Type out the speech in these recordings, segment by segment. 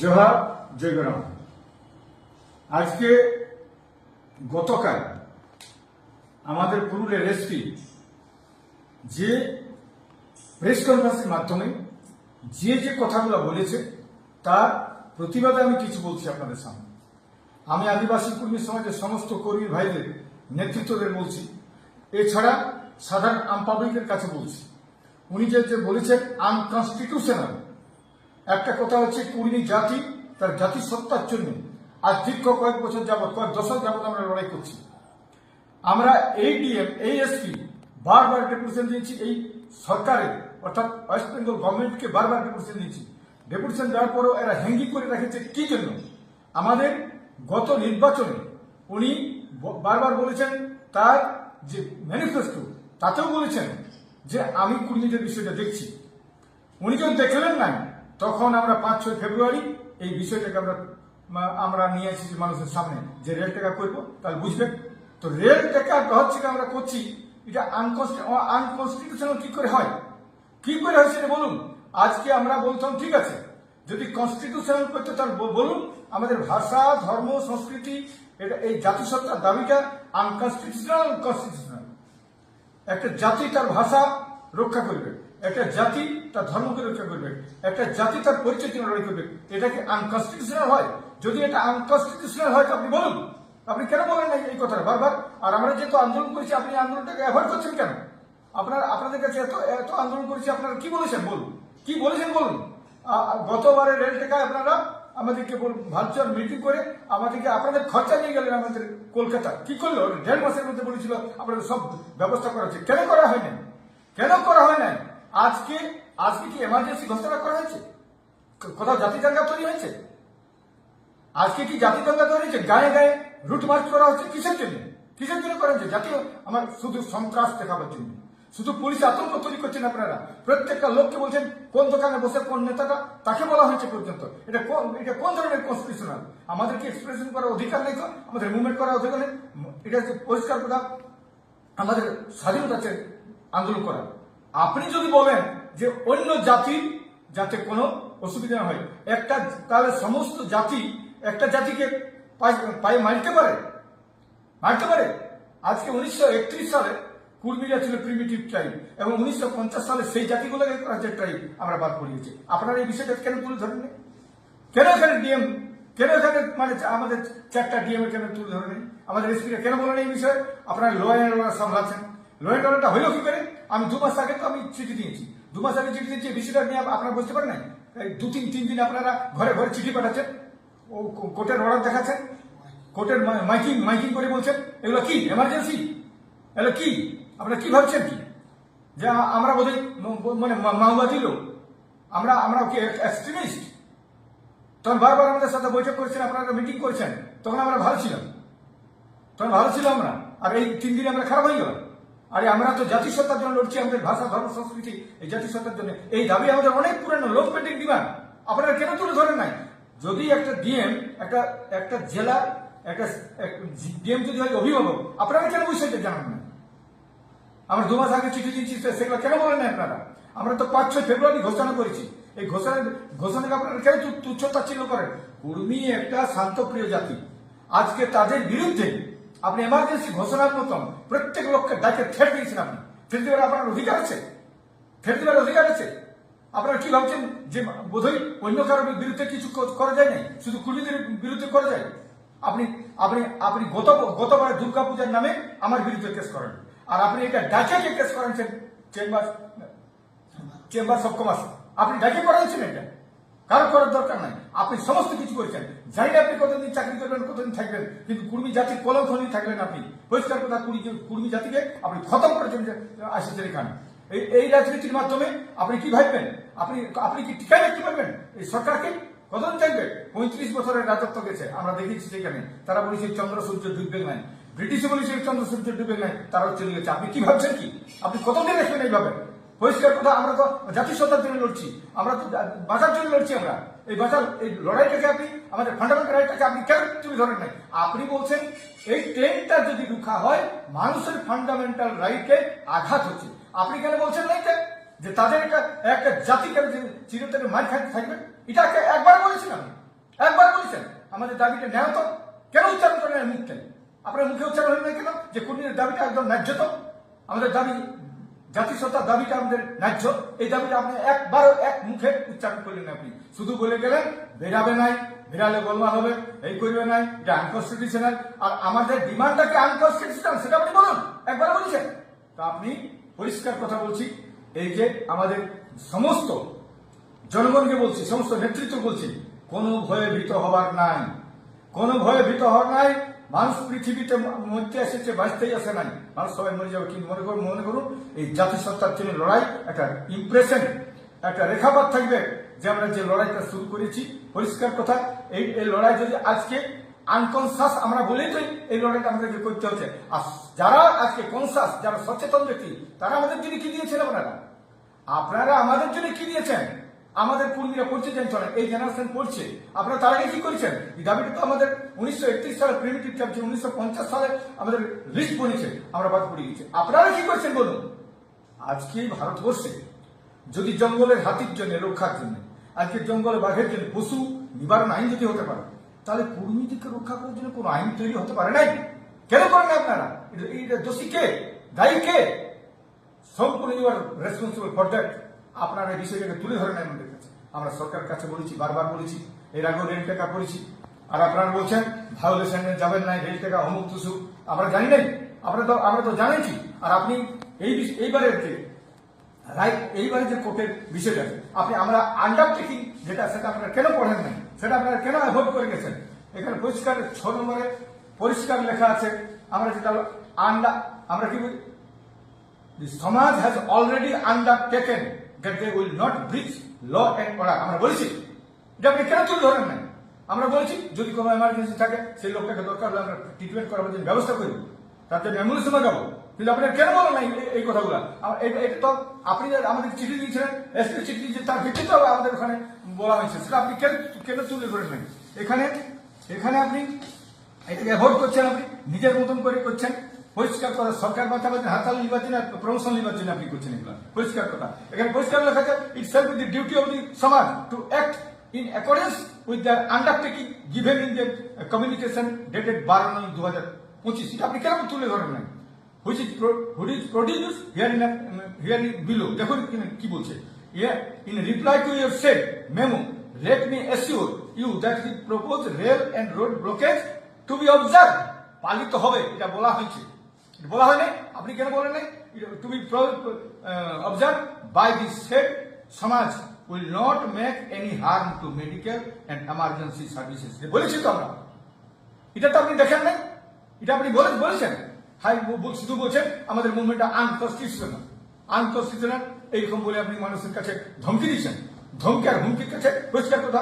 জোহার জয়গ্রাম। আজকে গতকাল আমাদের পুরুলিয়ার এসপি যে প্রেস কনফারেন্সের মাধ্যমে যে কথাগুলো বলেছে তার প্রতিবাদে আমি কিছু বলছি আপনাদের সামনে। আমি আদিবাসী কর্মী সমাজের সমস্ত কর্মী ভাইদের নেতৃত্বদের বলছি, এছাড়া সাধারণ আম পাবলিকের কাছে বলছি, উনি যে বলেছেন আনকনস্টিটিউশনাল। একটা কথা হচ্ছে কুর্মী জাতি তার জাতির সত্তার জন্য আজ দীর্ঘ কয়েক বছর যাবৎ, কয়েক দশক যাবৎ আমরা লড়াই করছি। আমরা এই ডিএম এই এসপি বারবার ডেপুটেশন দিয়েছি, এই সরকারের অর্থাৎ ওয়েস্ট বেঙ্গল গভর্নমেন্টকে বারবার ডেপুটেশন দিয়েছি। ডেপুটেশন দেওয়ার পরেও এরা হ্যাঙ্গি করে রেখেছে কি জন্য? আমাদের গত নির্বাচনে উনি বারবার বলেছেন, তার যে ম্যানিফেস্টো তাতেও বলেছেন যে আমি কুর্মীদের বিষয়টা দেখছি। উনি যখন দেখলেন না, তখন আমরা 5-6 ফেব্রুয়ারি এই বিষয়টাকে আমরা নিয়ে এসেছি মানুষের সামনে, যে রেল টেকা করবো, তাহলে বুঝবেন। তো রেল টেকা হচ্ছে আমরা করছি, এটা আনকনস্টিটিউশনাল কি করে হয়, কি করে হয় সেটা বলুন। আজকে আমরা বলতাম ঠিক আছে, যদি কনস্টিটিউশনাল করতে তার বলুন। আমাদের ভাষা, ধর্ম, সংস্কৃতি, এটা এই জাতিসত্তার দাবিটা আনকনস্টিটিউশনাল। কনস্টিটিউশনাল একটা জাতি তার ভাষা রক্ষা করবে, একটা জাতি তার ধর্মকে রক্ষা করবে, একটা জাতি তার পরিচয় জন্য লড়াই করবে। এটা কি আনকনস্টিটিউশনাল হয়? যদি এটা আনকনস্টিটিউশনাল হয় তো আপনি বলুন, আপনি কেন বলেন না এই কথাটা বারবার? আর আমরা যেহেতু আন্দোলন করেছি, আপনি আন্দোলনটাকে অ্যাভয়েড করছেন কেন? আপনাদের কাছে এত আন্দোলন করেছি, আপনারা কি বলেছেন বলুন, কি বলেছেন বলুন। গতবারে রেল টেকায় আপনারা আমাদেরকে ভার্চুয়াল মিটিং করে আমাদেরকে আপনাদের খরচা নিয়ে গেলেন আমাদের কলকাতা। কি করলো? 1.5 মাসের মধ্যে বলেছিল আপনাদের সব ব্যবস্থা করা হচ্ছে। কেন করা হয় না? কেন করা হয় না? আজকে কি এমার্জেন্সি ঘোষণা করা হয়েছে? কোথাও জাতি দাঙ্গা তৈরি হয়েছে? আজকে কি জাতি দাঙ্গা তৈরি হয়েছে? গায়ে গায়ে রুট মার্চ করা হচ্ছে কিসের জন্য? কিসের জন্য করা হচ্ছে? জাতীয় আমার শুধু সন্ত্রাস দেখাবার জন্য, শুধু পুলিশ আতঙ্ক তৈরি করছেন আপনারা। প্রত্যেকটা লোককে বলছেন কোন দোকানে বসে কোন নেতাটা, তাকে বলা হয়েছে পর্যন্ত। এটা কোন ধরনের কনস্টিটিউশনাল? আমাদেরকে এক্সপ্রেশন করার অধিকার নেই তো? আমাদের মুভমেন্ট করার অধিকার নেই? এটা হচ্ছে পরিষ্কার কথা, আমাদের স্বাধীনতা আছে আন্দোলন করা। আপনি যদি বলেন যে অন্য জাতির যাতে কোনো অসুবিধা না হয়, তাহলে সমস্ত জাতি একটা জাতিকে পায়ে মারতে পারে? আজকে 1931 সালে কুর্মীরা ছিল প্রিমিটিভ ট্রাইব, এবং 1950 সালে সেই জাতিগুলোকে ট্রাইব আমরা বাদ পড়িয়েছি। আপনারা এই বিষয়টা কেন তুলে ধরেন? কেন এখানে ডিএম, কেন এখানে মানে আমাদের 4টা ডিএম কেন তুলে ধরেন? আমাদের এসপিরা কেন বলেন এই বিষয়ে? আপনারা ল অ্যান্ড অর্ডার সামলাচ্ছেন। ল অ্যান্ড অর্ডারটা হইল কি করে? আমি 2 মাস আগে তো আমি চিঠি দিয়েছি, 2 মাস আগে চিঠি দিয়েছি, বিষয়টা নিয়ে আপনারা বুঝতে পারেন না। 2-3 দিন আপনারা ঘরে ঘরে চিঠি পাঠাচ্ছেন, ও কোর্টের অর্ডার দেখাচ্ছেন, কোর্টের মাইকিং করে বলছেন এগুলো কি এমার্জেন্সি? এগুলো কি? আপনারা কি ভাবছেন কি যে আমরা বোধহয় মানে মাওবাদী লোক, আমরা কি এক্সট্রিমিস্ট? তখন বারবার আমাদের সাথে বৈঠক করেছেন, আপনারা মিটিং করেছেন, তখন আমরা ভালো ছিলাম, আমরা। আর এই 3 দিনে আমরা খারাপ হয়ে গেলাম। আরে আমরা তো জাতিসত্তার জন্য লড়ছি, আমাদের ভাষা, ধর্ম, সংস্কৃতি, এই জাতিসত্তার জন্য। এই দাবি আমাদের অনেক পুরানো, লোক পেন্ডিং ডিমান্ড। আপনারা কেন তুলে ধরেন নাই? যদি একটা ডিএম, একটা জেলার একটা ডিএম যদি হয় অভিভাবক, আপনারা কেন বিষয়টা জানান না? আমরা 2 মাস আগে চিঠি দিয়েছি, সেগুলো কেন বলেন না আপনারা? আমরা তো 5-6 ফেব্রুয়ারি ঘোষণা করেছি। এই ঘোষণাকে আপনারা কেন তুচ্ছ-তাচ্ছিল্য করেন? কুর্মী একটা শান্তপ্রিয় জাতি। আজকে তাদের বিরুদ্ধে আপনি এমার্জেন্সি ঘোষণার মতন প্রত্যেক লোককে ডাকে থ্রেট দিয়েছেন। আপনি থ্রেট দেওয়ার আপনার অধিকার আছে? আপনারা কি ভাবছেন যে বোধহয় অন্য কারোর বিরুদ্ধে কিছু করা যায় না, শুধু কুর্মীদের বিরুদ্ধে করা যায়? আপনি গতবার দুর্গাপূজার নামে আমার বিরুদ্ধে কেস করেন, আর আপনি এটা ডাকে কেস করেছেন চেম্বার অফ কমার্স। আপনি ডাকে করাচ্ছেন, এটা কারো করার দরকার নাই। আপনি সমস্ত কিছু করেছেন, জানি না আপনি কতদিন চাকরি করবেন, কতদিন থাকবেন, কিন্তু কুর্মী জাতির কলঙ্ক নিয়ে থাকবেন আপনি। পরিষ্কার কথা, কুর্মী জাতিকে আপনি খতম করার জন্য আসেছেন এখানে। এই রাজনীতির মাধ্যমে আপনি কি ভাববেন? আপনি কি টিকায় রাখতে পারবেন এই সরকারকে? কতদিন থাকবে? 35 বছরের রাজত্ব গেছে, আমরা দেখেছি সেখানে। তারা বলেছে চন্দ্র সূর্য ডুববে নাই, ব্রিটিশে বলেছে চন্দ্র সূর্য ডুবে নাই, তারাও চলে গেছে। আপনি কি ভাবছেন কি? আপনি কতদিন রাখবেন এইভাবে? পরিষ্কার কথা, আমরা তো জাতিসত্তার জন্য লড়ছি, আমরা তো বাঁচার জন্য লড়ছি। আমরা এই লড়াইটাকে আপনি, আমাদের ফান্ডামেন্টাল রাইটটাকে আপনি কেন তুলে ধরেন নাই? আপনি বলছেন এই ট্রেনটা যদি রুখা হয় মানুষের ফান্ডামেন্টাল রাইটে আঘাত হচ্ছে। আপনি কেন বলছেন না যে তাদের একটা জাতি কেন চিরতরে মার খাইতে থাকবে? এটাকে একবার বলেছিলাম। আমাদের দাবিটা ন্যায় তো, কেন উচ্চারণ করেন মুখ কেন? আপনার মুখে উচ্চারণ হলেন না কেন যে কুর্মীদের দাবিটা একদম ন্যায্য? তো আমাদের দাবি, জাতিসত্তার দাবিটা আমাদের ন্যায্য, এই দাবিটা আপনি একবারও এক মুখে উচ্চারণ করলেন না। আপনি শুধু বলে গেলেন বেরাবে নাই, বেরালে গোলমাল হবে, এই করবে নাই, এটা আনকনস্টিটিউশনাল। আর আমাদের ডিমান্ডটাকে আনকনস্টিটিউশনাল সেটা আপনি বলুন, একবার বলেছেন। তা আপনি পরিষ্কার কথা বলছি, এই যে আমাদের সমস্ত জনগণকে বলছি, সমস্ত নেতৃত্ব বলছি, কোনো ভয়ে ভীত হবার নাই, কোনো ভয়ে ভীত হওয়ার নাই। মানুষ পৃথিবীতে মরতে এসেছে, বাঁচতেই আসে নাই। মানুষ সবাই মরে যাবে, কিন্তু মনে করুন এই জাতিসত্তার জন্য লড়াই একটা ইমপ্রেশন, একটা রেখাপাত থাকবে যে আমরা যে লড়াইটা শুরু করেছি। পরিষ্কার কথা, এই লড়াই যদি আজকে আনকনসাস আমরা বলেই তো এই লড়াইটা আমাদেরকে করতে হচ্ছে। আর যারা আজকে কনসাস, যারা সচেতন ব্যক্তি, তারা আমাদের জন্য কি দিয়েছেন? আপনারা আমাদের জন্য কি দিয়েছেন? আমাদের কর্মীরা পড়ছে জানছেন, এই জেনারেশন পড়ছে, আপনারা তার আগে কি করেছেন? এই দাবিটা তো আমাদের 1931 সালে প্রিমিটিভ চাপছে, 1950 সালে আমাদের লিস্ট বনেছে, আমরা বাদ পড়ে গেছি। আপনারা কি করছেন বলুন? আজকে ভারতবর্ষে যদি জঙ্গলের হাতির জন্য, রক্ষার জন্য, আজকে জঙ্গলে বাঘের জন্য পশু নিবারণ আইন যদি হতে পারে, তাহলে কর্মীদেরকে রক্ষা করার জন্য কোনো আইন তৈরি হতে পারে নাই? কেন করেন আপনারা? এটা দোষী কে, দায়ী কে? সম্পূর্ণ you are responsible for that. আপনারা এই বিষয়টাকে তুলে ধরেন আমাদের কাছে। আমরা সরকারের কাছে বলেছি, বারবার বলেছি, এর আগেও রেল টেকা করেছি। আর আপনারা বলছেন ভায়োলেশনে যাবেন না, রেল টেকা অমুক তুসুক, আমরা জানি নাই, আমরা তো জানিছি। আর আপনি এইবারের যে রাইট, এইবারে যে কোর্টের বিষয়টা আপনি, আমরা আন্ডারটেকিং যেটা, সেটা আপনারা কেন পড়েন নাই? সেটা আপনারা কেন অ্যাভয়েড করে গেছেন? এখানে পরিষ্কার 6 নম্বরে পরিষ্কার লেখা আছে, আমরা যেটা আমরা কি বলি, The Samaj has already undertaken that they will not breach law and order. আমরা বলেছি, এটা আপনি কেন তুলে ধরেন নাই? আমরা বলেছি যদি কোনো এমার্জেন্সি থাকে, সেই লোকটাকে দরকার হলে আমরা ট্রিটমেন্ট করার জন্য ব্যবস্থা করি, তার জন্য অ্যাম্বুলেন্স লাগাবো। কিন্তু আপনার কেন বলেন নাই এই কথাগুলো? এটা তো আপনি আমাদের চিঠি দিয়েছিলেন, এসপি চিঠি দিয়েছেন, তার ভিত্তিতে আমাদের ওখানে বলা হয়েছে, সেটা আপনি কেন তুলে ধরেন নাই? এখানে আপনি এটাকে অ্যাভয়েড করছেন, আপনি নিজের মতন করে করছেন। পরিষ্কার কথা, সরকার মাথাবাজি হাতাল নির্বাচন আর প্রমোশন নির্বাচনে আপনি করছেন এগুলো। পরিষ্কার কথা, এখানে পরিষ্কার লেখা আছে, it's self the duty of the Samaj to act in accordance with the undertaking given in the communication dated 12/9/2025। এটা আপনি কেন তুলে ধরেন নাই? Which is produce here below. দেখুন কি বলছে, in reply to your said memo, let me assure you that the proposed rail and road blockage to be observed, পালিত হবে, এটা বলা হয়েছে। বলা হয় নাই? আপনি কেন বলেন নাই? To be observe by the said Samaj will not make any harm to medical and emergency services. বলেছি তো আমরা, এটা তো আপনি দেখেন নাই, এটা আপনি বলেছেন। হাই শুধু বলছেন আমাদের মুভমেন্টটা আনকনস্টিটিউশনাল এইরকম বলে আপনি মানুষের কাছে ধমকি দিচ্ছেন। ধমকি আর হুমকির কাছে পরিষ্কার কথা,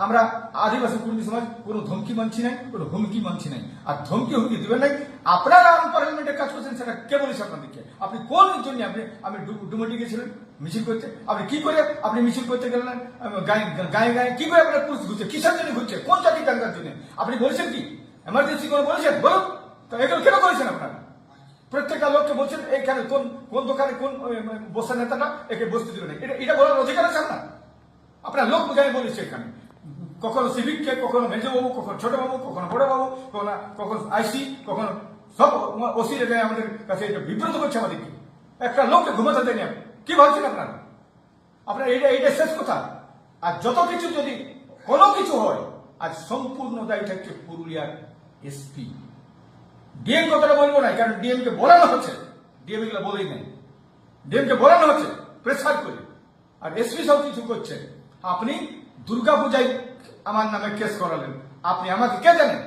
আমরা আদিবাসী কর্মী সমাজ কোনো ধমকি মানছি নাই, কোনো হুমকি মানছি নাই। আর ধমকি দিবেন নাই। আপনারা আনপার্লামেন্টের কাজ করছেন, সেটা কে বলেছে আপনাদেরকে? আপনি কোন জন্য আপনি ডুমটি গেছিলেন মিছিল করতে? আপনি কি করে আপনি মিছিল করতে গেলেন? গায়ে গায়ে কি করে আপনার পুলিশ ঘুরছে? কিসের জন্য ঘুরছে? কোন জাতি দাঙ্গার জন্য? আপনি বলেছেন কি এমার্জেন্সি করে বলেছেন? বলুন তো, এগুলো কেন করেছেন আপনারা? প্রত্যেকটা লোককে বলছেন এইখানে কোন দোকানে কোন বসার নেতাটা একে বসতে দেবে না, এটা বলার অধিকার আছে আপনার? আপনার লোক বোঝাই বলেছে এখানে, কখনো সিভিককে, কখনো মেজবাবু, কখনো ছোটবাবু, কখনো বড়বাবু, কখনো আইসি, কখনো সব ওসি রেখে আমাদের কাছে এটা বিব্রত করছে আমাদেরকে। একটা লোককে ঘুমাতে দেয়নি। কি ভাবছেন আপনারা? আপনার এইটা শেষ কথা। আর যত কিছু যদি কোনো কিছু হয়, আজ সম্পূর্ণ দায়ী থাকছে পুরুলিয়ার এসপি। ডিএম কথাটা বলবো না, কারণ ডিএম কে বলানো হচ্ছে, ডিএম এগুলো বলেই নাই, ডিএম কে বলানো হচ্ছে প্রেসার করে। আর এসপি সব কিছু করছে। আপনি দুর্গাপূজায় আমার নামে কেস করালেন, আপনি আমাকে কে জানেন?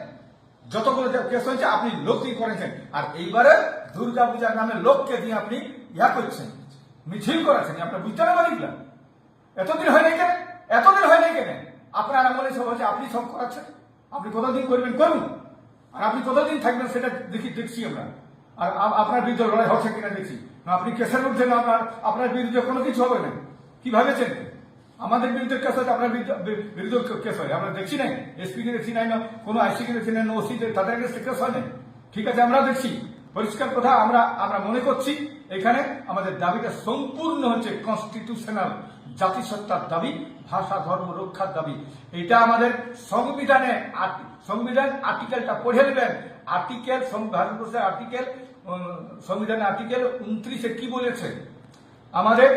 যতগুলো কেস হয়েছে আপনি লোক দিয়ে করেছেন। আর এইবারে দুর্গাপূজার নামে লোককে দিয়ে আপনি করছেন, মিছিল করাচ্ছেন। আপনার বুঝতে না পারিলা এতদিন হয় নাই কেন? এতদিন হয় নাই কেন? আপনার আমলে সব হচ্ছে, আপনি সব করাচ্ছেন। আপনি কতদিন করবেন করুন, আর আপনি কতদিন থাকবেন সেটা দেখছি আমরা। আর আপনার বিরুদ্ধে লড়াই হচ্ছে কিনা দেখছি। আপনি কেসের উঠছেন, আপনার বিরুদ্ধে কোনো কিছু হবে না। কি ভাবেছেন? আমাদের বিরুদ্ধে কেস হয়, আপনার বিরুদ্ধে কেস হয়, আমরা দেখছি নাই। এসপি কে দেখছি নাই, না কোনো আইসি কে দেখছি নাই, না ওসি তাদের কাছে কেস হয় নাই। ঠিক আছে, আমরা দেখছি। পরিষ্কার কথা, আমরা মনে করছি এখানে আমাদের দাবিটা সম্পূর্ণ হচ্ছে কনস্টিটিউশনাল। জাতিসত্তার দাবি, ভাষা ধর্ম রক্ষার দাবি। এটা আমাদের সংবিধান আর্টিকেলটা পড়ে নেবেন। আর্টিকেল, ভারতবর্ষের আর্টিকেল, সংবিধানের আর্টিকেল 29-এ কি বলেছে, আমাদের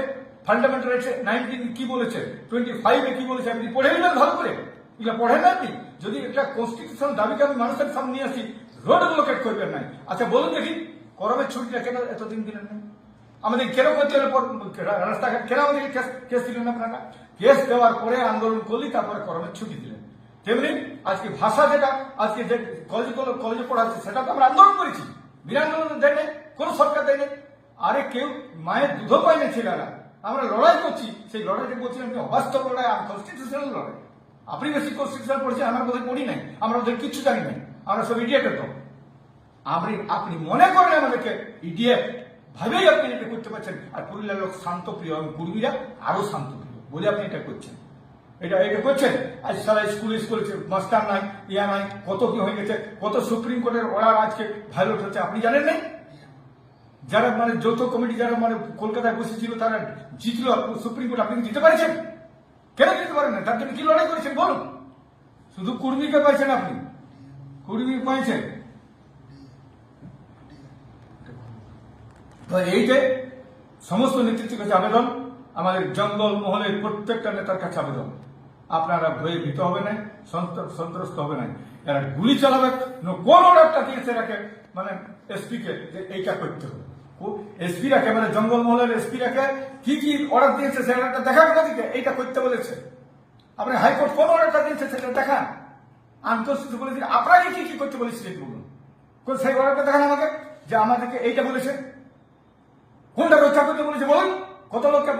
ফান্ডামেন্টাল রাইটস 19 কি বলেছে, 25-এ কি বলেছে, আপনি পড়ে নেবেন ভালো করে। এগুলো পড়েন না আপনি? যদি একটা কনস্টিটিউশনাল দাবিকে আমি মানুষের সামনে নিয়ে আসি, রোড ব্লকেট করবেন নাই। আচ্ছা বলুন দেখি, করমের ছুটিটা কেন এতদিন দিলেন না? আমাদের কেন করতে হলে রাস্তাঘাট কেন আমাদেরকে কেস দিলেন আপনারা? কেস দেওয়ার পরে আন্দোলন করলি, তারপরে করমের ছুটি দিলেন। তেমনি আজকে ভাষা, যেটা আজকে যে কলেজে পড়াচ্ছে, সেটা তো আমরা আন্দোলন করেছি, বিনা আন্দোলন দেয় নেই, কোন সরকার দেয় নেই। আরে কেউ মায়ের দুধও পায় না ছেলেরা, আমরা লড়াই করছি। সেই লড়াইটা বলছি আমি অবাস্তব লড়াই, কনস্টিটিউশনাল লড়াই। আপনি বেশি কনস্টিটিউশনাল পড়ছেন, আমার বোধহয় পড়ি নাই, আমরা ওদের কিচ্ছু জানি নাই, আমরা সব ইডিয়েটের তো। আপনি মনে করেন আমাদেরকে ইডিয়েট ভাবেই আপনি এটা করতে পারছেন। আর পুরুলিয়ার লোক শান্তপ্রিয়, এবং কুর্মীরা আরো শান্তপ্রিয় বলে আপনি এটা করছেন। এটা করছেন। আজ সারা স্কুলে মাস্টার নাই, ইয়া নাই, কত কি হয়ে গেছে, কত সুপ্রিম কোর্টের অর্ডার আজকে ভায়োলেট হচ্ছে, আপনি জানেন নাই? যারা মানে যৌথ কমিটি, যারা মানে কলকাতায় বসেছিল, তারা জিতল সুপ্রিম কোর্ট, আপনি কি জিতে পারছেন? কেন জিতে পারেন না? তার জন্য কি লড়াই করেছেন বলুন? শুধু কুর্মীকে পাইছেন, আপনি কুর্মী পাইছেন। তো এই যে সমস্ত নেতৃত্বের কাছে আবেদন, আমাদের জঙ্গল মহলের প্রত্যেকটা নেতার কাছে আবেদন, আপনারা ভয়ে ভীত হবে না, সন্ত্রস্ত হবে না। এরা গুলি চালাবে, কোন অর্ডারটা দিয়েছে এরাকে, মানে এসপি কে, যে এইটা করতে হবে। এসপি রাখে, মানে জঙ্গল মহলের এসপি রাখে কি কি অর্ডার দিয়েছে, সে অর্ডারটা দেখান দিকে, এইটা করতে বলেছে। আপনি হাইকোর্ট কোন অর্ডারটা দিয়েছে সেটা দেখান। আন্তঃস্থিতি বলেছে আপনাকে কি কি করতে বলেছিলেন বলুন, সেই অর্ডারটা দেখান আমাকে, যে আমাদেরকে এইটা বলেছে। কোনটা রক্ষা করতে বলেছে বলুন? কত লোককে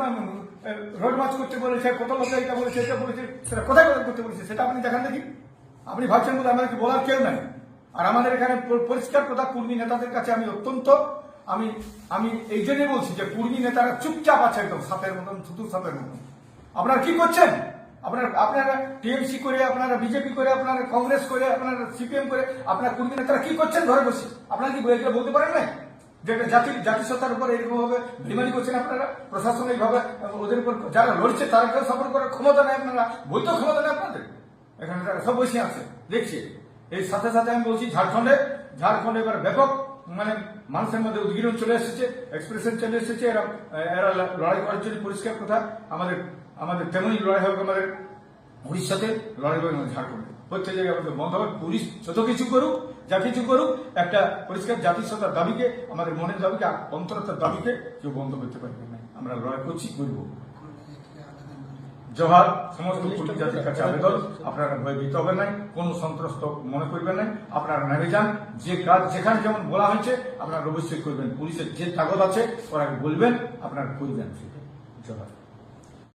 রোড মার্চ করতে বলেছে, কত লোককে এটা বলেছে, এটা বলেছে, সেটা কোথায় কোথায় করতে বলেছে, সেটা আপনি দেখান দেখি। আপনি ভাবছেন বলে আমাদেরকে বলার কেউ নাই। আর আমাদের এখানে পরিষ্কার কথা, কর্মী নেতাদের কাছে আমি অত্যন্ত আমি এই জন্যই বলছি যে কর্মী নেতারা চুপচাপ আছে, একদম সাপের মতন, থুতু সাপের মতন। আপনারা কি করছেন? আপনারা টিএমসি করে, আপনারা বিজেপি করে, আপনারা কংগ্রেস করে, আপনারা সিপিএম করে, আপনার কর্মী নেতারা কি করছেন ঘরে বসে? আপনারা কি বলতে পারেন না যে জাতিসত্তার উপর এরকম ভাবে বেইমানি করছেন আপনারা? প্রশাসন এইভাবে ওদের উপর যারা লড়ছে তাদেরকেও সাপোর্ট করার ক্ষমতা নেই আপনারা, বইতেও ক্ষমতা নেই আপনাদের। এখানে তারা সব বসে আছে দেখছি। এই সাথে সাথে আমি বলছি, ঝাড়খণ্ডে এবার ব্যাপক মানে মানুষের মধ্যে উদ্গীরণ চলে এসেছে, এক্সপ্রেশন চলে এসেছে। এরা লড়াই করার জন্য পরিষ্কার কথা, আমাদের তেমনই লড়াই হবে আমাদের উড়িষ্যাতে, লড়াই হবে ঝাড়খণ্ডে, প্রত্যেক জায়গায় আমাদের বন্ধ হবে। পুলিশ যত কিছু করুক, যা কিছু করুক, একটা পরিষ্কার জাতিসত্তার দাবিকে, আমাদের মনের দাবিকে, অন্তরতার দাবিকে কেউ বন্ধ করতে পারবে না। আমরা লড়াই করছি, করবো। জোহার সমস্ত পুলিশ জাতির কাছে আবেদন, আপনারা ভয় ভীত হবেন নাই, কোন সন্ত্রস্ত মনে করবেন নাই, আপনারা নেমে যান। যে কাজ যেখানে যেমন বলা হয়েছে আপনারা অবশ্যই করবেন। পুলিশের যে কাগজ আছে ওরা বলবেন, আপনারা করবেন। জোহার।